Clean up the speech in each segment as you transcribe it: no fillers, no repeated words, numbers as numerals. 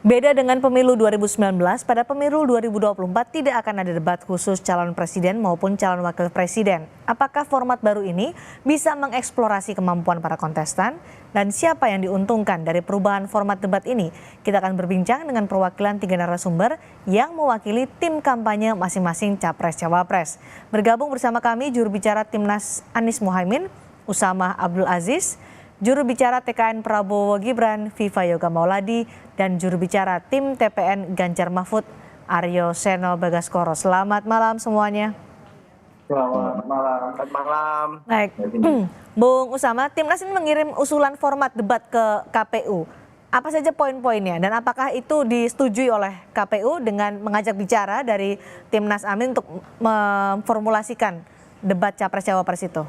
Beda dengan pemilu 2019, pada pemilu 2024 tidak akan ada debat khusus calon presiden maupun calon wakil presiden. Apakah format baru ini bisa mengeksplorasi kemampuan para kontestan? Dan siapa yang diuntungkan dari perubahan format debat ini? Kita akan berbincang dengan perwakilan 3 narasumber yang mewakili tim kampanye masing-masing Capres-Cawapres. Bergabung bersama kami juru bicara Timnas Anies Mohaimin, Usama Abdul Aziz, juru bicara TKN Prabowo Gibran, Viva Yoga Mauladi, dan juru bicara tim TPN Ganjar Mahfud, Aryo Seno Bagaskoro. Selamat malam semuanya. Selamat malam. Selamat malam. Baik, Bung Usama, Timnas ini mengirim usulan format debat ke KPU. Apa saja poin-poinnya dan apakah itu disetujui oleh KPU dengan mengajak bicara dari Timnas Amin untuk memformulasikan debat Capres-Cawapres itu?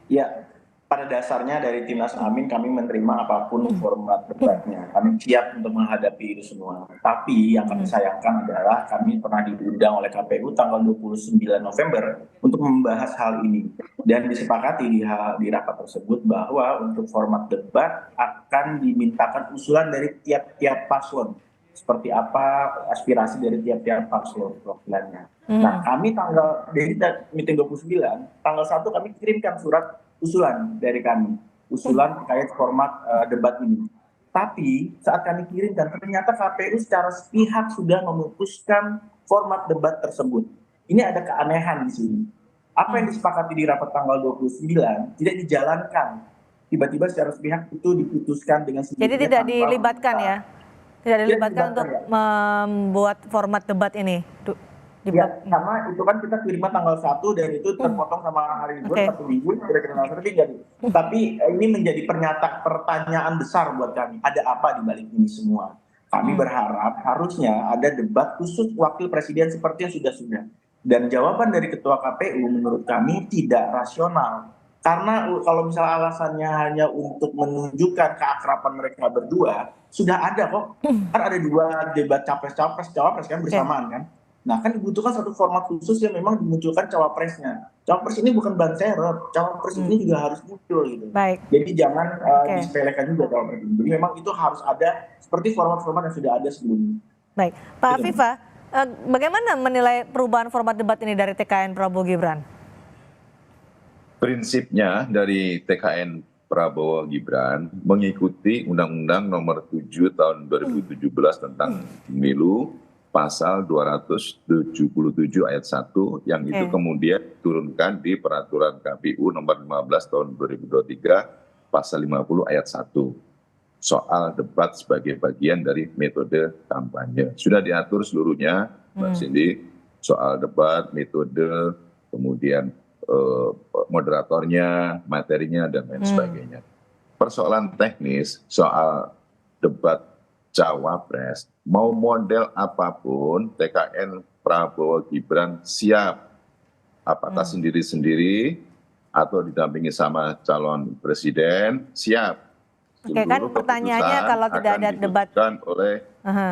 Ya, pada dasarnya dari Timnas Amin kami menerima apapun format debatnya. Kami siap untuk menghadapi itu semua. Tapi yang kami sayangkan adalah kami pernah diundang oleh KPU tanggal 29 November untuk membahas hal ini. Dan disepakati di rapat tersebut bahwa untuk format debat akan dimintakan usulan dari tiap-tiap paslon. Seperti apa aspirasi dari tiap-tiap paslon perwakilannya. Nah, kami dari meeting 29, tanggal 1 kami kirimkan surat usulan dari kami, usulan terkait format debat ini. Tapi saat kami kirimkan, ternyata KPU secara sepihak sudah memutuskan format debat tersebut. Ini ada keanehan di sini. Apa yang disepakati di rapat tanggal 29 tidak dijalankan. Tiba-tiba secara sepihak itu diputuskan dengan sendirinya. Jadi tidak dilibatkan ya? Tidak dilibatkan untuk membuat format debat ini? Ya, karena itu kan kita kiriman tanggal 1 dan itu terpotong sama hari libur 1 minggu, kira-kira jadi. Tapi ini menjadi pertanyaan besar buat kami. Ada apa di balik ini semua? Kami berharap harusnya ada debat khusus wakil presiden seperti yang sudah-sudah. Dan jawaban dari Ketua KPU menurut kami tidak rasional. Karena kalau misalnya alasannya hanya untuk menunjukkan keakraban mereka berdua, sudah ada kok. Kan ada 2 debat Capres-Cawapres kan bersamaan kan. Nah, kan dibutuhkan satu format khusus yang memang dimunculkan cawapresnya. Cawapres ini bukan ban serep, cawapres ini juga harus muncul gitu. Baik. Jadi jangan disepelekan juga cawapres ini. Jadi memang itu harus ada seperti format-format yang sudah ada sebelumnya. Baik, Pak Viva, bagaimana menilai perubahan format debat ini dari TKN Prabowo Gibran? Prinsipnya dari TKN Prabowo Gibran mengikuti Undang-Undang Nomor 7 Tahun 2017 tentang Pemilu, pasal 277 ayat 1 yang itu kemudian diturunkan di peraturan KPU nomor 15 tahun 2023 pasal 50 ayat 1 soal debat sebagai bagian dari metode kampanye. Sudah diatur seluruhnya, Mbak Cindy, soal debat, metode, kemudian moderatornya, materinya, dan lain sebagainya. Persoalan teknis soal debat Cawapres, mau model apapun, TKN Prabowo Gibran siap. Apakah sendiri-sendiri atau didampingi sama calon presiden, siap. Oke, kan pertanyaannya kalau tidak ada debat oleh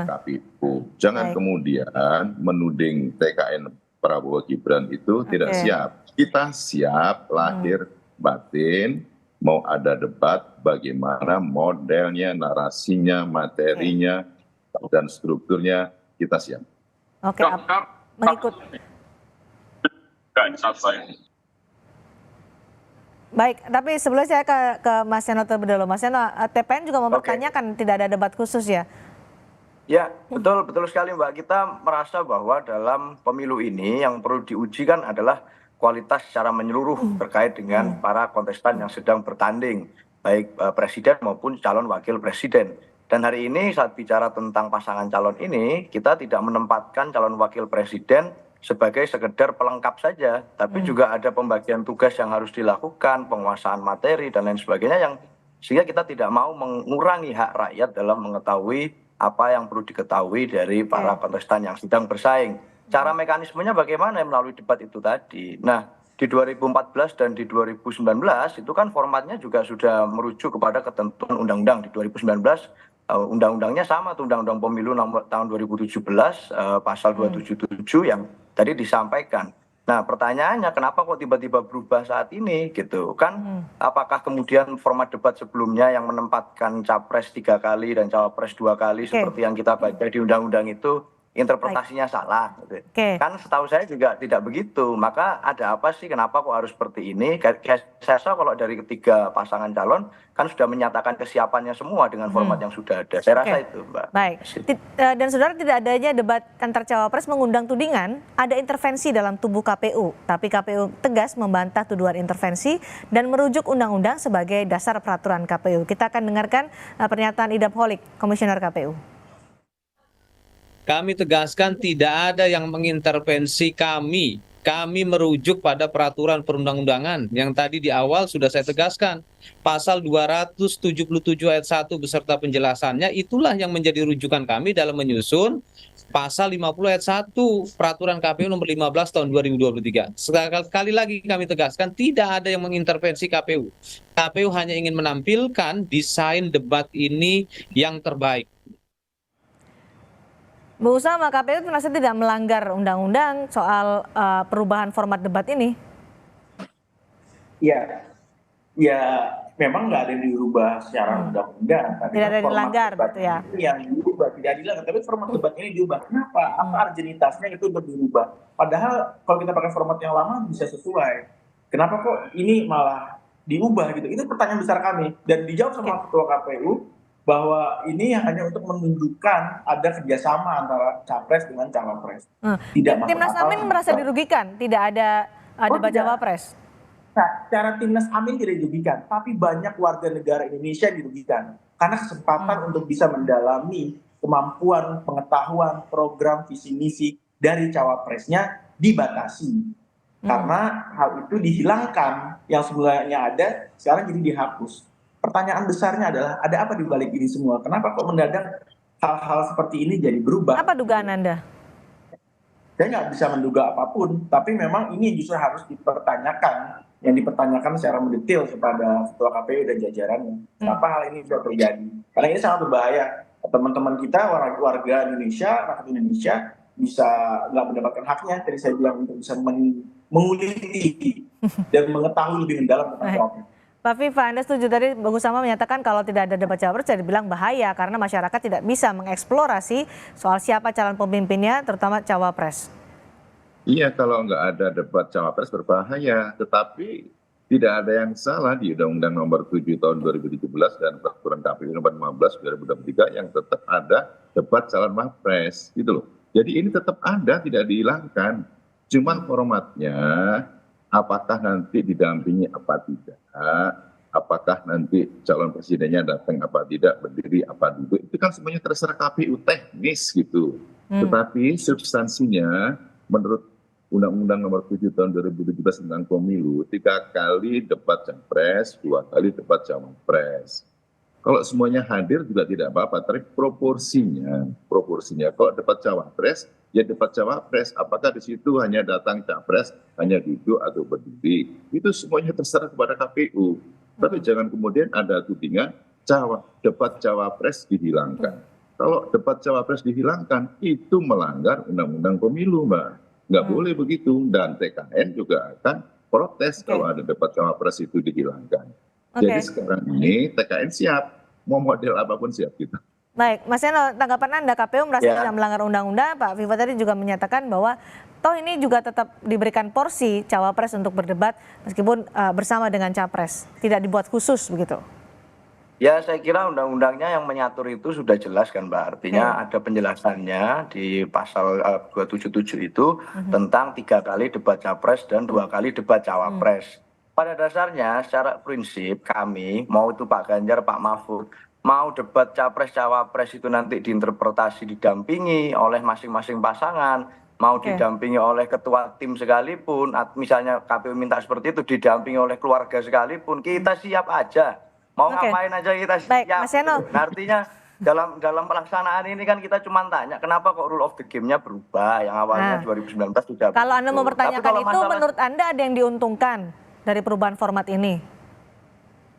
KPU. Jangan kemudian menuding TKN Prabowo Gibran itu tidak siap. Kita siap lahir batin. Mau ada debat, bagaimana modelnya, narasinya, materinya, dan strukturnya, kita siap. Oke, mengikut. Baik, tapi sebelum saya ke Mas Seno terlebih dahulu. Mas Seno, TPN juga mempertanyakan tidak ada debat khusus ya? Ya, betul sekali Mbak. Kita merasa bahwa dalam pemilu ini yang perlu diuji kan adalah kualitas secara menyeluruh terkait dengan para kontestan yang sedang bertanding, baik presiden maupun calon wakil presiden. Dan hari ini saat bicara tentang pasangan calon ini, kita tidak menempatkan calon wakil presiden sebagai sekedar pelengkap saja, tapi juga ada pembagian tugas yang harus dilakukan, penguasaan materi dan lain sebagainya, yang sehingga kita tidak mau mengurangi hak rakyat dalam mengetahui apa yang perlu diketahui dari para kontestan yang sedang bersaing. Cara mekanismenya bagaimana melalui debat itu tadi. Nah, di 2014 dan di 2019 itu kan formatnya juga sudah merujuk kepada ketentuan undang-undang. Di 2019 undang-undangnya sama tuh, Undang-Undang Pemilu tahun 2017 pasal 277 yang tadi disampaikan. Nah, pertanyaannya kenapa kok tiba-tiba berubah saat ini gitu kan? Apakah kemudian format debat sebelumnya yang menempatkan capres 3 kali dan cawapres 2 kali Oke. seperti yang kita baca di undang-undang itu interpretasinya salah gitu. Oke. Kan setahu saya juga tidak begitu. Maka ada apa sih kenapa kok harus seperti ini? Saya rasa kalau dari ketiga pasangan calon kan sudah menyatakan kesiapannya semua dengan format yang sudah ada. Saya rasa Oke. itu, Mbak. Baik. Dan saudara, tidak adanya debat antar cawapres mengundang tudingan ada intervensi dalam tubuh KPU. Tapi KPU tegas membantah tuduhan intervensi dan merujuk undang-undang sebagai dasar peraturan KPU. Kita akan dengarkan pernyataan Idam Holik, Komisioner KPU. Kami tegaskan tidak ada yang mengintervensi kami. Kami merujuk pada peraturan perundang-undangan yang tadi di awal sudah saya tegaskan. Pasal 277 ayat 1 beserta penjelasannya itulah yang menjadi rujukan kami dalam menyusun pasal 50 ayat 1 peraturan KPU nomor 15 tahun 2023. Sekali lagi kami tegaskan tidak ada yang mengintervensi KPU. KPU hanya ingin menampilkan desain debat ini yang terbaik. Bu Usama, KPU merasa tidak melanggar undang-undang soal perubahan format debat ini? Ya, ya memang nggak ada yang dirubah secara undang-undang. Tapi Tidak ada yang format dilanggar, debat gitu ya? ini yang dirubah, tidak dilanggar. Tapi format debat ini diubah. Kenapa? Apa argenitasnya itu untuk dirubah? Padahal kalau kita pakai format yang lama bisa sesuai. Kenapa kok ini malah diubah gitu? Itu pertanyaan besar kami. Dan dijawab sama Ketua KPU, bahwa ini hanya untuk menunjukkan ada kerjasama antara capres dengan cawapres. Tidak Timnas Amin merasa dirugikan, tidak ada debat cawapres. Nah, cara Timnas Amin tidak dirugikan, tapi banyak warga negara Indonesia dirugikan karena kesempatan untuk bisa mendalami kemampuan, pengetahuan, program, visi misi dari cawapresnya dibatasi. Karena hal itu dihilangkan, yang sebenarnya ada sekarang jadi dihapus. Pertanyaan besarnya adalah ada apa di balik ini semua? Kenapa kok mendadak hal-hal seperti ini jadi berubah? Apa dugaan Anda? Saya nggak bisa menduga apapun, tapi memang ini justru harus dipertanyakan. Yang dipertanyakan secara mendetail kepada Ketua KPU dan jajarannya. Kenapa hal ini bisa terjadi? Karena ini sangat berbahaya. Teman-teman kita, warga Indonesia, rakyat Indonesia, bisa nggak mendapatkan haknya. Tadi saya bilang untuk bisa menguliti dan mengetahui lebih mendalam tentang jawabnya. Pak Viva, Anda setuju tadi Bang Usama menyatakan kalau tidak ada debat cawapres jadi dibilang bahaya karena masyarakat tidak bisa mengeksplorasi soal siapa calon pemimpinnya, terutama cawapres. Iya, kalau nggak ada debat cawapres berbahaya, tetapi tidak ada yang salah di Undang-Undang Nomor 7 Tahun 2017 dan Peraturan KPU Nomor 15 2023 yang tetap ada debat calon wapres, gitu loh. Jadi ini tetap ada, tidak dihilangkan. Cuman formatnya, apakah nanti didampingi apa tidak, apakah nanti calon presidennya datang apa tidak, berdiri apa duduk, itu kan semuanya terserah KPU, teknis gitu. Tetapi substansinya menurut Undang-Undang Nomor 7 Tahun 2017 tentang pemilu, 3 kali debat capres, 2 kali debat cawapres. Kalau semuanya hadir juga tidak apa-apa, tapi proporsinya. Kalau debat cawapres, ya debat cawapres. Apakah di situ hanya datang capres, hanya duduk atau berdiri? Itu semuanya terserah kepada KPU. Tapi jangan kemudian ada tudingan debat cawapres dihilangkan. Kalau debat cawapres dihilangkan, itu melanggar Undang-Undang Pemilu, Mbak. Nggak boleh begitu. Dan TKN juga akan protes kalau ada debat cawapres itu dihilangkan. Jadi sekarang ini TKN siap, mau model apapun siap kita. Baik, Mas Eno, tanggapan Anda, KPU merasa tidak melanggar undang-undang. Pak Viva tadi juga menyatakan bahwa toh ini juga tetap diberikan porsi cawapres untuk berdebat meskipun bersama dengan capres, tidak dibuat khusus begitu. Ya, saya kira undang-undangnya yang mengatur itu sudah jelas kan, Mbak. Artinya ada penjelasannya di pasal 277 itu tentang 3 kali debat capres dan 2 kali debat cawapres. Pada dasarnya secara prinsip kami, mau itu Pak Ganjar, Pak Mahfud, mau debat capres-cawapres itu nanti diinterpretasi didampingi oleh masing-masing pasangan, mau didampingi oleh ketua tim sekalipun, misalnya KPU minta seperti itu, didampingi oleh keluarga sekalipun, kita siap aja. Mau ngapain aja kita siap. Baik, Mas Eno. Nah, artinya dalam pelaksanaan ini kan kita cuma tanya kenapa kok rule of the game-nya berubah yang awalnya 2019 sudah. Kalau Anda mempertanyakan itu, masalah, menurut Anda ada yang diuntungkan dari perubahan format ini?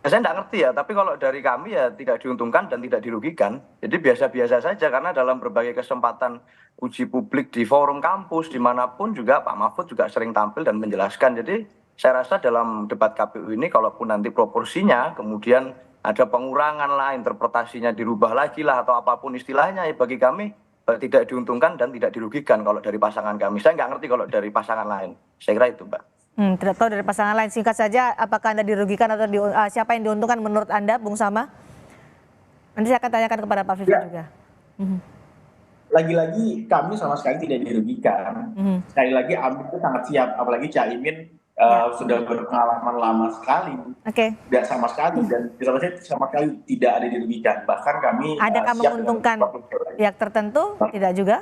Saya nggak ngerti ya, tapi kalau dari kami ya tidak diuntungkan dan tidak dirugikan. Jadi biasa-biasa saja karena dalam berbagai kesempatan uji publik di forum kampus dimanapun juga Pak Mahfud juga sering tampil dan menjelaskan. Jadi saya rasa dalam debat KPU ini kalaupun nanti proporsinya kemudian ada pengurangan lah, interpretasinya dirubah lagi lah atau apapun istilahnya, ya bagi kami tidak diuntungkan dan tidak dirugikan kalau dari pasangan kami. Saya nggak ngerti kalau dari pasangan lain. Saya kira itu, Mbak. Tidak tahu dari pasangan lain. Singkat saja, apakah Anda dirugikan atau siapa yang diuntungkan menurut Anda, Bung Sama? Nanti saya akan tanyakan kepada Pak Viva juga. Lagi-lagi kami sama sekali tidak dirugikan. Sekali lagi Amin itu sangat siap, apalagi Caimin sudah berpengalaman lama sekali. Oke. Tidak sama sekali dan sama sekali tidak ada dirugikan. Bahkan kami Adakah siap menguntungkan pihak tertentu? Tidak juga?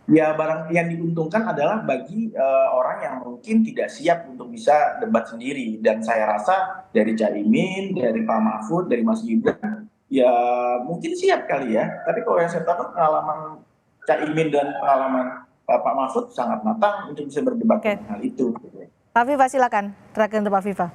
Ya, barang yang diuntungkan adalah bagi orang yang mungkin tidak siap untuk bisa debat sendiri. Dan saya rasa dari Caimin, dari Pak Mahfud, dari Mas Gibran, ya mungkin siap kali ya. Tapi kalau yang saya tahu pengalaman Caimin dan pengalaman Pak Mahfud sangat matang untuk bisa berdebat tentang hal itu. Pak Viva silakan, terakhir untuk Pak Viva.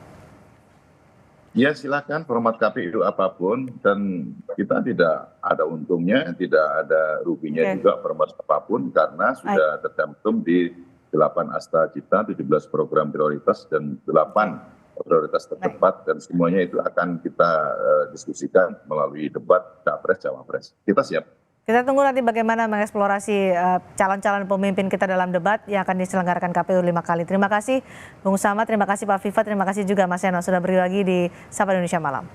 Ya silakan format KPU apapun dan kita tidak ada untungnya, tidak ada ruginya juga format apapun karena sudah tercantum di 8 asta cita, 17 program prioritas dan 8 prioritas tertepat dan semuanya itu akan kita diskusikan melalui debat Capres Cawapres. Kita siap. Kita tunggu nanti bagaimana mengeksplorasi calon-calon pemimpin kita dalam debat yang akan diselenggarakan KPU 5 kali. Terima kasih Bung Sama, terima kasih Pak Viva, terima kasih juga Mas Eno sudah berbagi di Sapa Indonesia Malam.